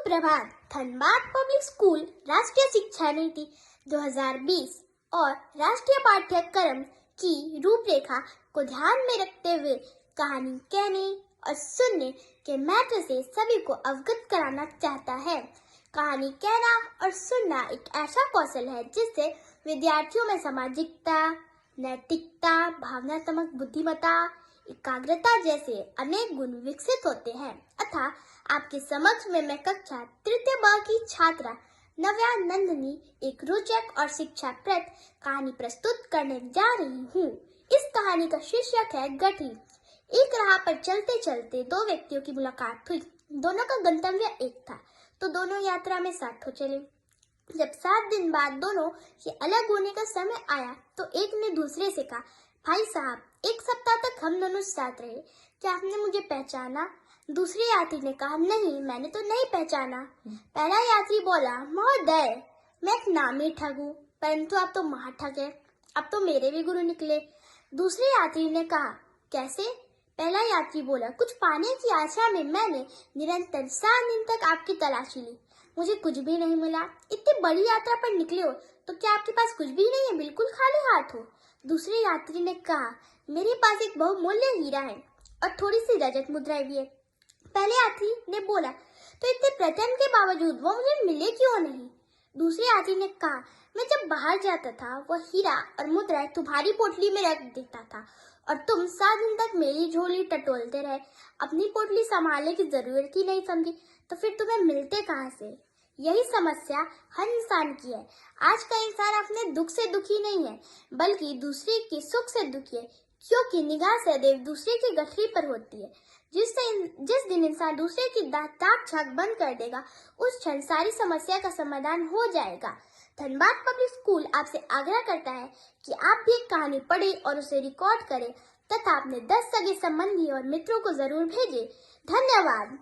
सुप्रभात। Dhanbad public school राष्ट्रीय शिक्षा नीति 2020 और राष्ट्रीय पाठ्यक्रम की रूपरेखा को ध्यान में रखते हुए कहानी कहने और सुनने के महत्व से सभी को अवगत कराना चाहता है। कहानी कहना और सुनना एक ऐसा कौशल है जिससे विद्यार्थियों में सामाजिकता, नैतिकता, भावनात्मक बुद्धिमत्ता, एकाग्रता जैसे अनेक गुण विकसित होते हैं। अतः आपके समक्ष में मैं कक्षा तृतीय ब की छात्रा नव्या नंदनी एक रोचक और शिक्षाप्रद कहानी प्रस्तुत करने जा रही हूँ। इस कहानी का शीर्षक है गठी। एक राह पर चलते चलते दो व्यक्तियों की मुलाकात हुई। दोनों का गंतव्य एक था, तो दोनों यात्रा में साथ हो चले। जब 7 दिन बाद दोनों के अलग होने का समय आया तो एक ने दूसरे से कहा, भाई साहब, 1 सप्ताह तक हम दोनों साथ रहे, क्या आपने मुझे पहचाना? दूसरे यात्री ने कहा, नहीं, मैंने तो नहीं पहचाना। पहला यात्री बोला, महोदय, मैं एक नामी ठग हूँ, परंतु आप तो महाठग है, अब तो मेरे भी गुरु निकले। दूसरे यात्री ने कहा, कैसे? पहला यात्री बोला, कुछ पाने की आशा में मैंने निरंतर 7 दिन तक आपकी तलाशी ली, मुझे कुछ भी नहीं मिला। इतनी बड़ी यात्रा पर निकले हो तो क्या आपके पास कुछ भी नहीं है, बिल्कुल खाली हाथ हो? दूसरे यात्री ने कहा, मेरे पास एक बहुमूल्य हीरा है और थोड़ी सी रजत मुद्राएं भी है। पहले यात्री ने बोला, तो इतने प्रयत्न के बावजूद वो मुझे मिले क्यों नहीं? दूसरे यात्री ने कहा, मैं जब बाहर जाता था वह हीरा और मुद्राएं तुम्हारी पोटली में रख देता था और तुम 7 दिन तक मेरी झोली टटोलते रहे, अपनी पोटली संभालने की जरूरत ही नहीं समझी, तो फिर तुम्हें मिलते कहाँ से? यही समस्या हर इंसान की है। आज का इंसान अपने दुख से दुखी नहीं है, बल्कि दूसरे के सुख से दुखी है, क्योंकि निगाह सदैव दूसरे की गठरी पर होती है। जिस दिन इंसान दूसरे की ताक झांक बंद कर देगा, उस क्षण सारी समस्या का समाधान हो जाएगा। धनबाद पब्लिक स्कूल आपसे आग्रह करता है कि आप भी एक कहानी पढ़ें और उसे रिकॉर्ड करें तथा अपने 10 सगे संबंधी और मित्रों को जरूर भेजें। धन्यवाद।